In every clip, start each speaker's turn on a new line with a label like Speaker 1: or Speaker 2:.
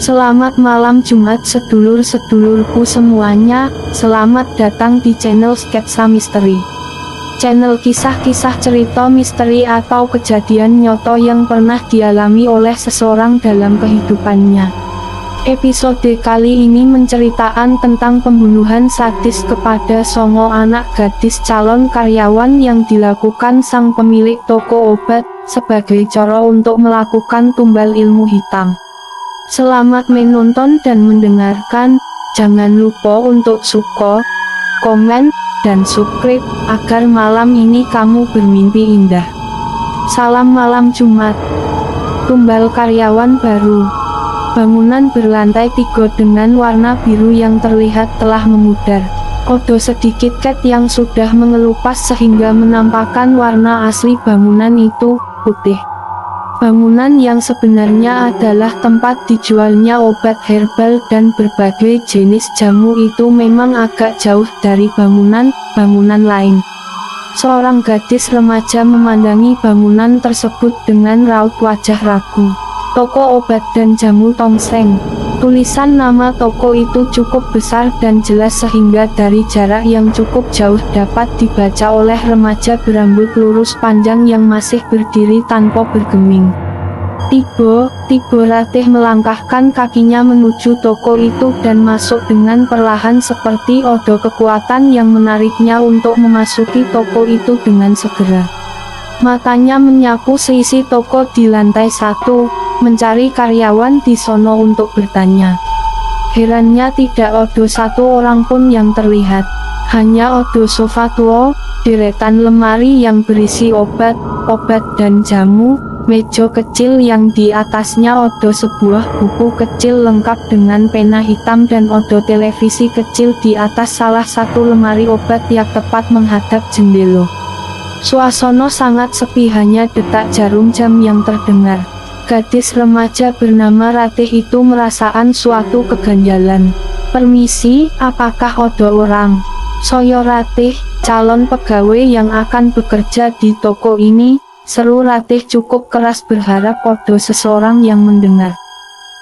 Speaker 1: Selamat malam Jumat sedulur-sedulurku semuanya, selamat datang di channel Sketsa Misteri. Channel kisah-kisah cerita misteri atau kejadian nyata yang pernah dialami oleh seseorang dalam kehidupannya. Episode kali ini menceritakan tentang pembunuhan sadis kepada songo anak gadis calon karyawan yang dilakukan sang pemilik toko obat, sebagai cara untuk melakukan tumbal ilmu hitam. Selamat menonton dan mendengarkan, jangan lupa untuk suka, komen, dan subscribe, agar malam ini kamu bermimpi indah. Salam malam Jumat. Tumbal karyawan baru. Bangunan berlantai 3 dengan warna biru yang terlihat telah memudar. Ada sedikit cat yang sudah mengelupas sehingga menampakkan warna asli bangunan itu, putih. Bangunan yang sebenarnya adalah tempat dijualnya obat herbal dan berbagai jenis jamu itu memang agak jauh dari bangunan lain. Seorang gadis remaja memandangi bangunan tersebut dengan raut wajah ragu. Toko obat dan jamu Tongseng. Tulisan nama toko itu cukup besar dan jelas sehingga dari jarak yang cukup jauh dapat dibaca oleh remaja berambut lurus panjang yang masih berdiri tanpa bergeming. Tiba Ratih melangkahkan kakinya menuju toko itu dan masuk dengan perlahan seperti ada kekuatan yang menariknya untuk memasuki toko itu dengan segera. Matanya menyapu seisi toko di lantai 1. Mencari karyawan di sono untuk bertanya. Herannya tidak ada satu orang pun yang terlihat. Hanya ada sofa tua, deretan lemari yang berisi obat dan jamu, meja kecil yang di atasnya ada sebuah buku kecil lengkap dengan pena hitam dan ada televisi kecil di atas salah satu lemari obat yang tepat menghadap jendela. Suasana sangat sepi, hanya detak jarum jam yang terdengar. Gadis remaja bernama Ratih itu merasakan suatu keganjalan. Permisi, apakah ada orang? Saya Ratih, calon pegawai yang akan bekerja di toko ini, seru Ratih cukup keras berharap ada seseorang yang mendengar.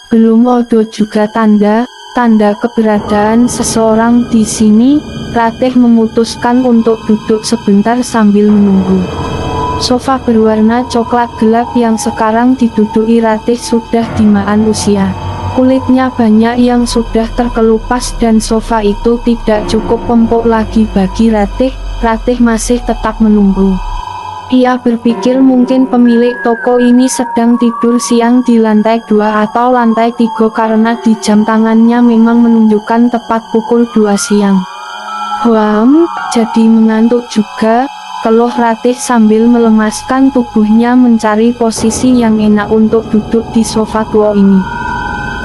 Speaker 1: Belum ada juga tanda keberadaan seseorang di sini. Ratih memutuskan untuk duduk sebentar sambil menunggu. Sofa berwarna coklat gelap yang sekarang diduduki Ratih sudah dimaan usia. Kulitnya banyak yang sudah terkelupas dan sofa itu tidak cukup empuk lagi bagi Ratih. Ratih masih tetap menunggu. Ia berpikir mungkin pemilik toko ini sedang tidur siang di lantai 2 atau lantai 3 karena di jam tangannya memang menunjukkan tepat pukul 2 siang. Jadi mengantuk juga, keluh Ratih sambil melemaskan tubuhnya mencari posisi yang enak untuk duduk di sofa tua ini.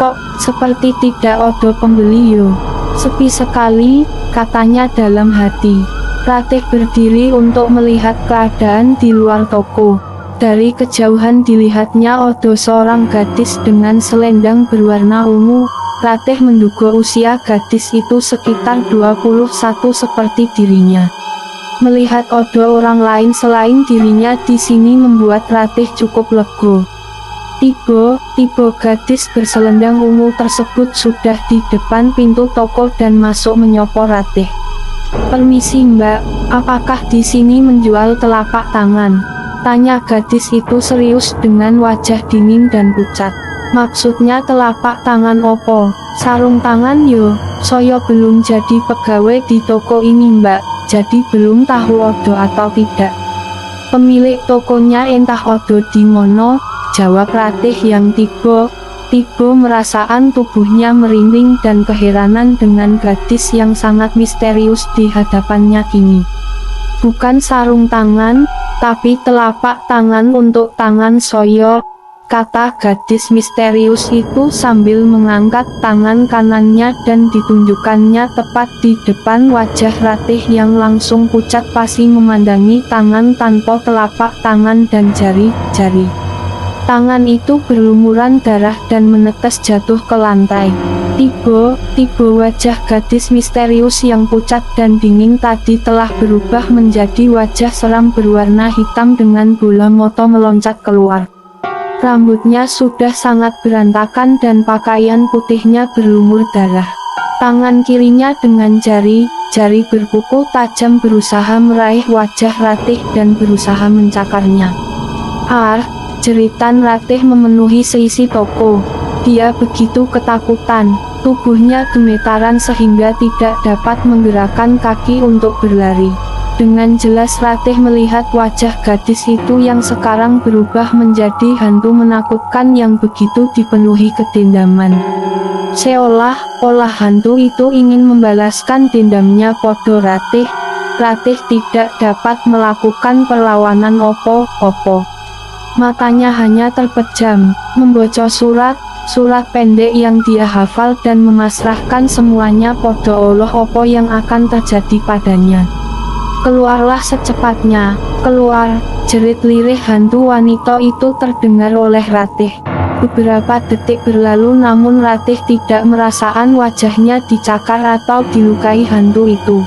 Speaker 1: Kok seperti tidak ada pembeli yo? Sepi sekali, katanya dalam hati. Ratih berdiri untuk melihat keadaan di luar toko. Dari kejauhan dilihatnya ada seorang gadis dengan selendang berwarna ungu. Ratih menduga usia gadis itu sekitar 21 seperti dirinya. Melihat ada orang lain selain dirinya di sini membuat Ratih cukup lega. Tiba gadis berselendang ungu tersebut sudah di depan pintu toko dan masuk menyapa Ratih. Permisi Mbak, apakah di sini menjual telapak tangan? Tanya gadis itu serius dengan wajah dingin dan pucat. Maksudnya telapak tangan opo? Sarung tangan yo, saya belum jadi pegawai di toko ini Mbak, jadi belum tahu odo atau tidak. Pemilik tokonya entah odo di mono, jawab Ratih yang tiba merasakan tubuhnya merinding dan keheranan dengan gadis yang sangat misterius di hadapannya kini. Bukan sarung tangan, tapi telapak tangan untuk tangan soyo, kata gadis misterius itu sambil mengangkat tangan kanannya dan ditunjukkannya tepat di depan wajah Ratih yang langsung pucat pasi memandangi tangan tanpa telapak tangan dan jari-jari. Tangan itu berlumuran darah dan menetes jatuh ke lantai. Tiba wajah gadis misterius yang pucat dan dingin tadi telah berubah menjadi wajah seram berwarna hitam dengan bola mata meloncat keluar. Rambutnya sudah sangat berantakan dan pakaian putihnya berlumur darah. Tangan kirinya dengan jari berkuku tajam berusaha meraih wajah Ratih dan berusaha mencakarnya. Jeritan Ratih memenuhi seisi toko. Dia begitu ketakutan, tubuhnya gemetaran sehingga tidak dapat menggerakkan kaki untuk berlari. Dengan jelas Ratih melihat wajah gadis itu yang sekarang berubah menjadi hantu menakutkan yang begitu dipenuhi kedendaman. Seolah-olah hantu itu ingin membalaskan dendamnya pada Ratih. Ratih tidak dapat melakukan perlawanan opo-opo. Matanya hanya terpejam, membaca surat pendek yang dia hafal dan memasrahkan semuanya pada Allah apa yang akan terjadi padanya. Keluarlah secepatnya, keluar, jerit lirih hantu wanita itu terdengar oleh Ratih. Beberapa detik berlalu namun Ratih tidak merasakan wajahnya dicakar atau dilukai hantu itu.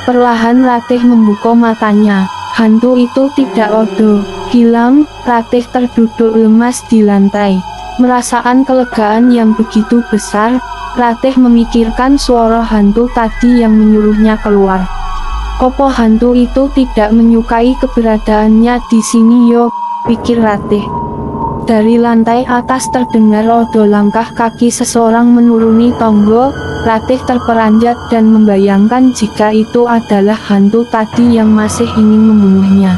Speaker 1: Perlahan Ratih membuka matanya, hantu itu tidak ada, hilang. Ratih terduduk lemas di lantai. Merasakan kelegaan yang begitu besar, Ratih memikirkan suara hantu tadi yang menyuruhnya keluar. Opo hantu itu tidak menyukai keberadaannya di sini yo, pikir Ratih. Dari lantai atas terdengar odo langkah kaki seseorang menuruni tangga. Ratih terperanjat dan membayangkan jika itu adalah hantu tadi yang masih ingin membunuhnya.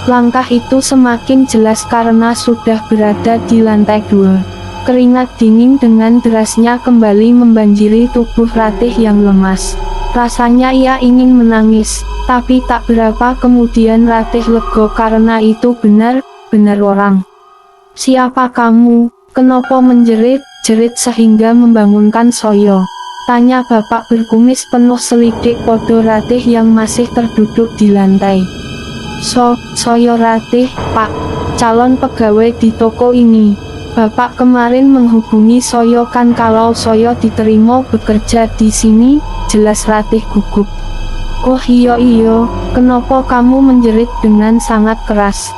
Speaker 1: Langkah itu semakin jelas karena sudah berada di lantai 2. Keringat dingin dengan derasnya kembali membanjiri tubuh Ratih yang lemas. Rasanya ia ingin menangis, tapi tak berapa kemudian Ratih lega karena itu benar-benar orang. Siapa kamu? Kenapa menjerit sehingga membangunkan Soyo? Tanya bapak berkumis penuh selidik pada Ratih yang masih terduduk di lantai. Soyo Ratih, Pak, calon pegawai di toko ini. Bapak kemarin menghubungi Soyo kan kalau Soyo diterima bekerja di sini. Jelas Ratih gugup. Oh iya, kenapa kamu menjerit dengan sangat keras?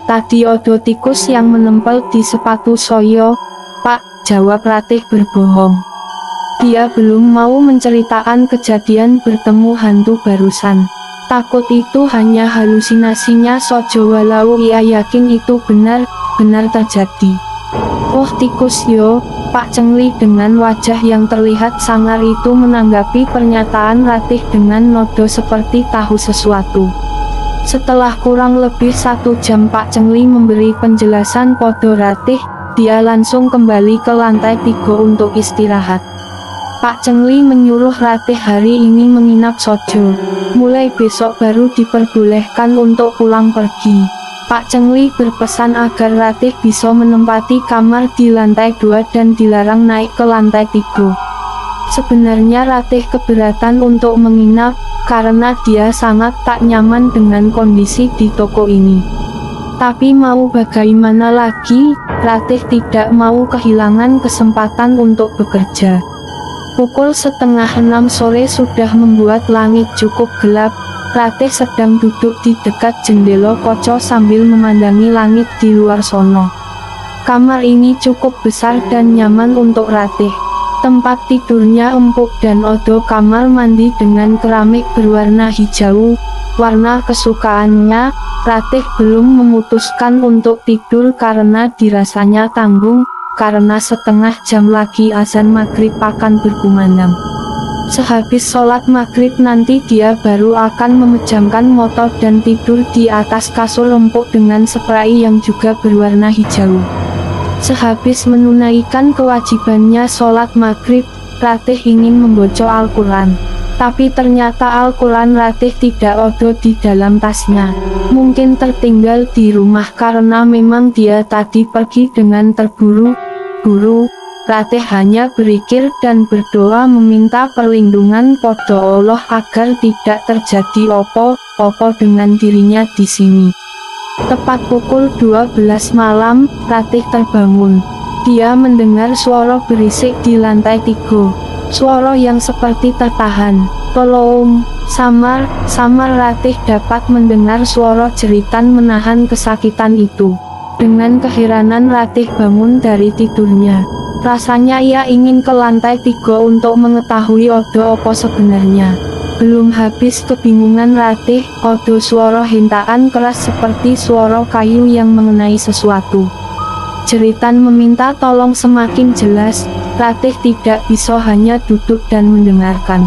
Speaker 1: Tadi ada tikus yang menempel di sepatu Soyo. Pak, jawab Ratih berbohong. Dia belum mau menceritakan kejadian bertemu hantu barusan. Takut itu hanya halusinasinya Sojo walau ia yakin itu benar-benar terjadi. Oh tikus yo, Pak Cengli dengan wajah yang terlihat sangar itu menanggapi pernyataan Ratih dengan nodo seperti tahu sesuatu. Setelah kurang lebih 1 jam Pak Cengli memberi penjelasan pada Ratih, dia langsung kembali ke lantai 3 untuk istirahat. Pak Cengli menyuruh Ratih hari ini menginap Sojo. Mulai besok baru diperbolehkan untuk pulang pergi. Pak Cengli berpesan agar Ratih bisa menempati kamar di lantai 2 dan dilarang naik ke lantai 3. Sebenarnya Ratih keberatan untuk menginap, karena dia sangat tak nyaman dengan kondisi di toko ini. Tapi mau bagaimana lagi, Ratih tidak mau kehilangan kesempatan untuk bekerja. Pukul 5:30 sore sudah membuat langit cukup gelap. Ratih sedang duduk di dekat jendela kaca sambil memandangi langit di luar sono. Kamar ini cukup besar dan nyaman untuk Ratih. Tempat tidurnya empuk dan ada kamar mandi dengan keramik berwarna hijau, warna kesukaannya. Ratih belum memutuskan untuk tidur karena dirasanya tanggung, karena setengah jam lagi azan maghrib akan berkumandang. Sehabis sholat maghrib nanti dia baru akan memejamkan motor dan tidur di atas kasur empuk dengan spray yang juga berwarna hijau. Sehabis menunaikan kewajibannya sholat maghrib, Ratih ingin membaca Al-Quran. Tapi ternyata Al-Quran Ratih tidak ada di dalam tasnya. Mungkin tertinggal di rumah karena memang dia tadi pergi dengan terburu-buru. Ratih hanya berikir dan berdoa meminta perlindungan pada Allah agar tidak terjadi opo-opo dengan dirinya di sini. Tepat pukul 12 malam, Ratih terbangun. Dia mendengar suara berisik di lantai 3. Suara yang seperti tertahan. Tolong, samar Ratih dapat mendengar suara jeritan menahan kesakitan itu. Dengan keheranan Ratih bangun dari tidurnya. Rasanya ia ingin ke lantai 3 untuk mengetahui odo apa sebenarnya. Belum habis kebingungan Ratih, odo suara hentaan keras seperti suara kayu yang mengenai sesuatu. Jeritan meminta tolong semakin jelas. Ratih tidak bisa hanya duduk dan mendengarkan.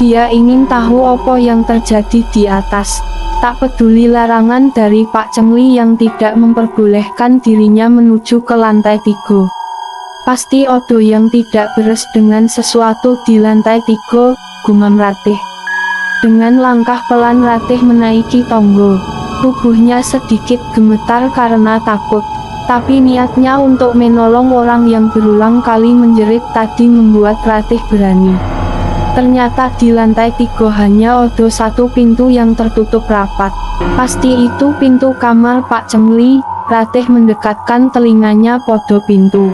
Speaker 1: Dia ingin tahu apa yang terjadi di atas. Tak peduli larangan dari Pak Cengli yang tidak memperbolehkan dirinya menuju ke lantai 3. Pasti odo yang tidak beres dengan sesuatu di lantai 3, gumam Ratih. Dengan langkah pelan Ratih menaiki tangga. Tubuhnya sedikit gemetar karena takut. Tapi niatnya untuk menolong orang yang berulang kali menjerit tadi membuat Ratih berani. Ternyata di lantai 3 hanya ada satu pintu yang tertutup rapat. Pasti itu pintu kamar Pak Cengli. Ratih mendekatkan telinganya pada pintu.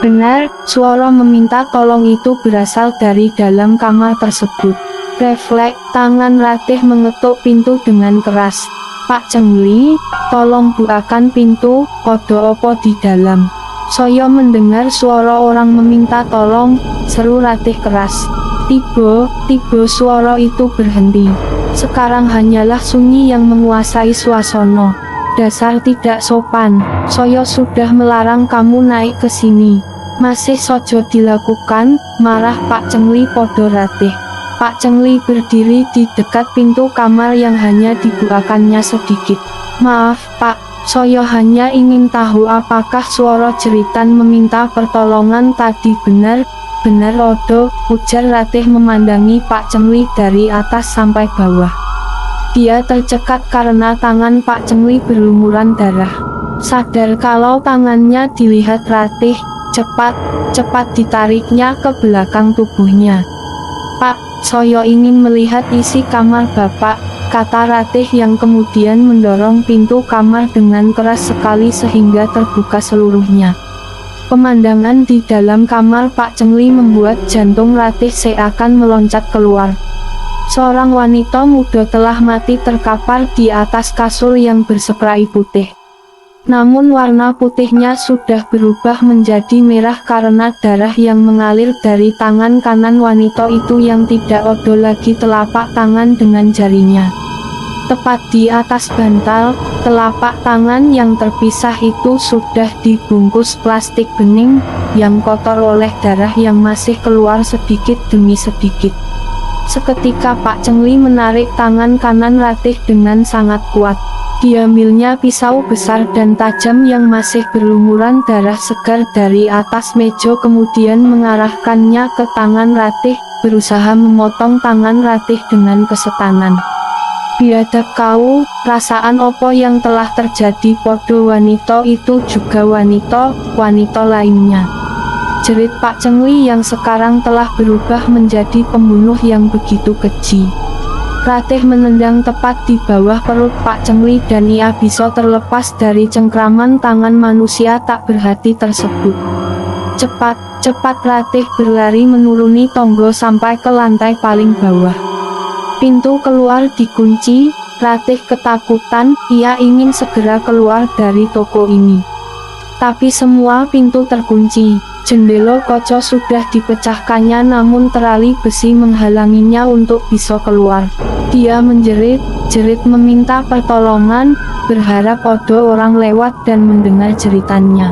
Speaker 1: Benar, suara meminta tolong itu berasal dari dalam kamar tersebut. Refleks, tangan Ratih mengetuk pintu dengan keras. Pak Cengli, tolong bukakan pintu, ada apa di dalam? Saya mendengar suara orang meminta tolong, seru Ratih keras. Tiba suara itu berhenti. Sekarang hanyalah sunyi yang menguasai suasana. Dasar tidak sopan, saya sudah melarang kamu naik ke sini. Masih saja dilakukan, marah Pak Cengli pada Ratih. Pak Cengli berdiri di dekat pintu kamar yang hanya dibukakannya sedikit. Maaf Pak, saya hanya ingin tahu apakah suara jeritan meminta pertolongan tadi benar odo, ujar Ratih memandangi Pak Cengli dari atas sampai bawah. Dia tercekat karena tangan Pak Cengli berlumuran darah. Sadar kalau tangannya dilihat Ratih, cepat ditariknya ke belakang tubuhnya. Pak, saya ingin melihat isi kamar Bapak, kata Ratih yang kemudian mendorong pintu kamar dengan keras sekali sehingga terbuka seluruhnya. Pemandangan di dalam kamar Pak Cengli membuat jantung Ratih seakan meloncat keluar. Seorang wanita muda telah mati terkapar di atas kasur yang berspray putih. Namun warna putihnya sudah berubah menjadi merah karena darah yang mengalir dari tangan kanan wanita itu yang tidak ada lagi telapak tangan dengan jarinya. Tepat di atas bantal, telapak tangan yang terpisah itu sudah dibungkus plastik bening, yang kotor oleh darah yang masih keluar sedikit demi sedikit. Seketika Pak Cengli menarik tangan kanan Ratih dengan sangat kuat. Diambilnya pisau besar dan tajam yang masih berlumuran darah segar dari atas meja kemudian mengarahkannya ke tangan Ratih, berusaha memotong tangan Ratih dengan kesetanan. Biadab kau, rasaan apa yang telah terjadi pada wanita itu juga wanita lainnya. Jerit Pak Cengli yang sekarang telah berubah menjadi pembunuh yang begitu keji. Ratih menendang tepat di bawah perut Pak Cengli dan ia bisa terlepas dari cengkraman tangan manusia tak berhati tersebut. Cepat Ratih berlari menuruni tangga sampai ke lantai paling bawah. Pintu keluar dikunci, Ratih ketakutan, ia ingin segera keluar dari toko ini. Tapi semua pintu terkunci, jendela kaca sudah dipecahkannya namun terali besi menghalanginya untuk bisa keluar. Dia menjerit meminta pertolongan, berharap ada orang lewat dan mendengar jeritannya.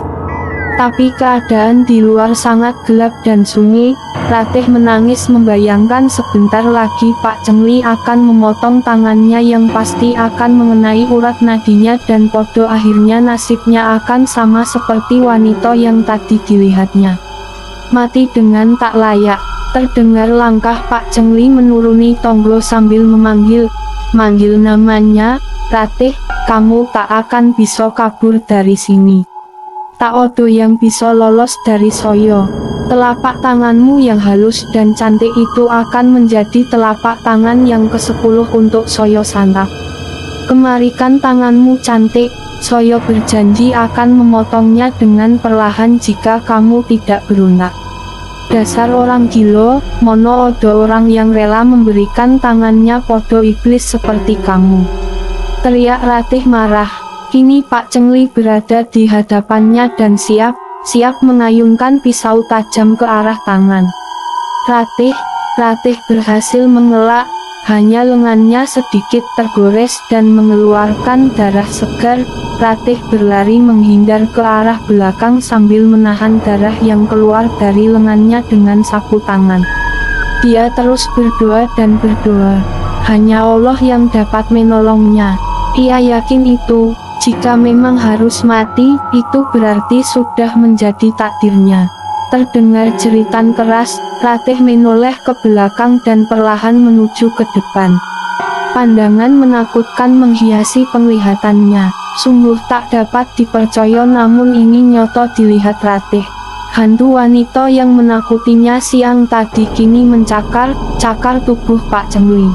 Speaker 1: Tapi keadaan di luar sangat gelap dan sunyi. Ratih menangis membayangkan sebentar lagi Pak Cengli akan memotong tangannya yang pasti akan mengenai urat nadinya dan pada akhirnya nasibnya akan sama seperti wanita yang tadi dilihatnya. Mati dengan tak layak. Terdengar langkah Pak Cengli menuruni tangga sambil manggil namanya, Ratih, kamu tak akan bisa kabur dari sini. Tak ada yang bisa lolos dari saya. Telapak tanganmu yang halus dan cantik itu akan menjadi telapak tangan yang ke-10 untuk saya santap. Kemarikan tanganmu cantik, saya berjanji akan memotongnya dengan perlahan jika kamu tidak berontak. Dasar orang gila, mono ada orang yang rela memberikan tangannya pada iblis seperti kamu. Teriak Ratih marah. Kini Pak Chengli berada di hadapannya dan siap mengayunkan pisau tajam ke arah tangan. Ratih berhasil mengelak, hanya lengannya sedikit tergores dan mengeluarkan darah segar. Ratih berlari menghindar ke arah belakang sambil menahan darah yang keluar dari lengannya dengan sapu tangan. Dia terus berdoa dan berdoa. Hanya Allah yang dapat menolongnya. Ia yakin itu, jika memang harus mati, itu berarti sudah menjadi takdirnya. Terdengar jeritan keras, Ratih menoleh ke belakang dan perlahan menuju ke depan. Pandangan menakutkan menghiasi penglihatannya. Sungguh tak dapat dipercaya, namun ini nyoto dilihat Ratih. Hantu wanita yang menakutinya siang tadi kini mencakar tubuh Pak Chengli.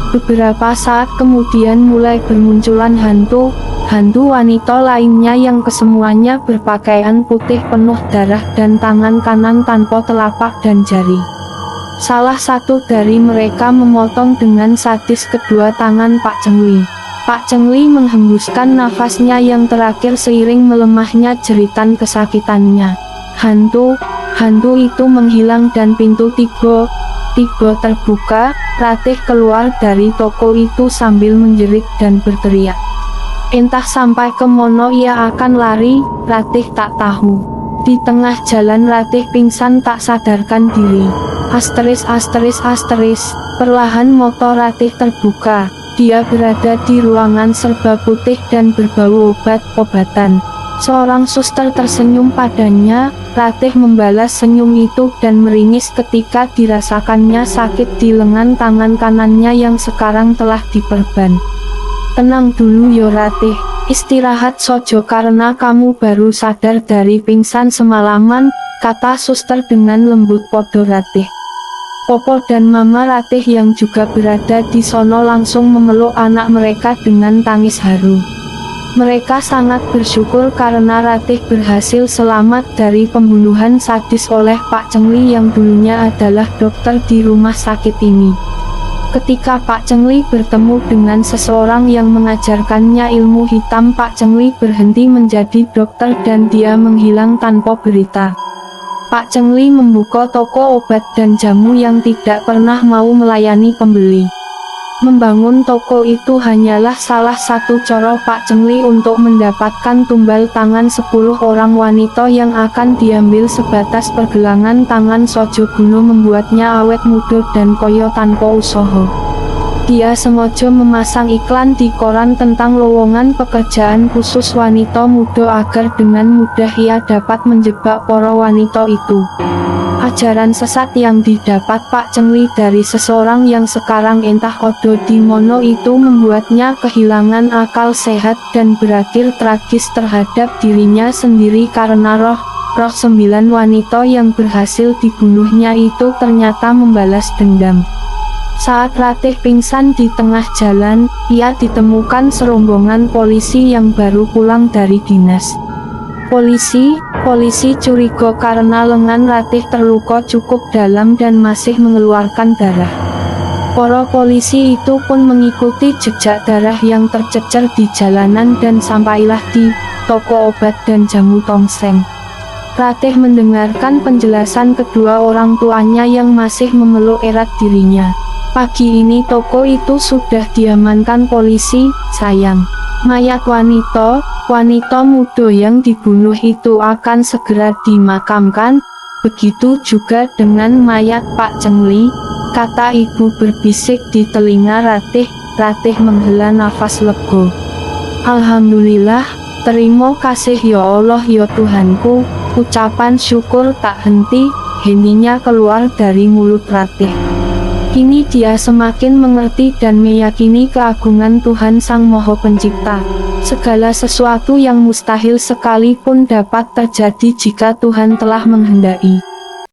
Speaker 1: Beberapa saat kemudian mulai bermunculan hantu wanita lainnya yang kesemuanya berpakaian putih penuh darah dan tangan kanan tanpa telapak dan jari. Salah satu dari mereka memotong dengan sadis kedua tangan Pak Chengli. Pak Chengli menghembuskan nafasnya yang terakhir seiring melemahnya jeritan kesakitannya. Hantu itu menghilang dan pintu tiga terbuka. Ratih keluar dari toko itu sambil menjerit dan berteriak. Entah sampai ke mana ia akan lari, Ratih tak tahu. Di tengah jalan Ratih pingsan tak sadarkan diri. Asteris. Perlahan motor Ratih terbuka. Dia berada di ruangan serba putih dan berbau obat-obatan. Seorang suster tersenyum padanya. Ratih membalas senyum itu dan meringis ketika dirasakannya sakit di lengan tangan kanannya yang sekarang telah diperban. Tenang dulu yo Ratih, istirahat sojo karena kamu baru sadar dari pingsan semalaman, kata suster dengan lembut pada Ratih. Popo dan Mama Ratih yang juga berada di sono langsung memeluk anak mereka dengan tangis haru. Mereka sangat bersyukur karena Ratih berhasil selamat dari pembunuhan sadis oleh Pak Chengli yang dulunya adalah dokter di rumah sakit ini. Ketika Pak Chengli bertemu dengan seseorang yang mengajarkannya ilmu hitam, Pak Chengli berhenti menjadi dokter dan dia menghilang tanpa berita. Pak Chengli membuka toko obat dan jamu yang tidak pernah mau melayani pembeli. Membangun toko itu hanyalah salah satu cara Pak Chengli untuk mendapatkan tumbal tangan 10 orang wanita yang akan diambil sebatas pergelangan tangan sojo guna membuatnya awet muda dan koyo tanpa usaha. Dia sengaja memasang iklan di koran tentang lowongan pekerjaan khusus wanita muda agar dengan mudah ia dapat menjebak para wanita itu. Ajaran sesat yang didapat Pak Chengli dari seseorang yang sekarang entah odo di mono itu membuatnya kehilangan akal sehat dan berakhir tragis terhadap dirinya sendiri karena roh 9 wanita yang berhasil dibunuhnya itu ternyata membalas dendam. Saat Ratih pingsan di tengah jalan, ia ditemukan serombongan polisi yang baru pulang dari dinas. Polisi curiga karena lengan Ratih terluka cukup dalam dan masih mengeluarkan darah. Para polisi itu pun mengikuti jejak darah yang tercecer di jalanan dan sampailah di toko obat dan jamu tongseng. Ratih mendengarkan penjelasan kedua orang tuanya yang masih memeluk erat dirinya. Pagi ini toko itu sudah diamankan polisi, sayang. Mayat wanita muda yang dibunuh itu akan segera dimakamkan, begitu juga dengan mayat Pak Chengli, kata ibu berbisik di telinga Ratih. Ratih menghela nafas lega. Alhamdulillah, terima kasih ya Allah ya Tuhanku, ucapan syukur tak henti-hentinya keluar dari mulut Ratih. Kini dia semakin mengerti dan meyakini keagungan Tuhan Sang Maha Pencipta. Segala sesuatu yang mustahil sekalipun dapat terjadi jika Tuhan telah menghendaki.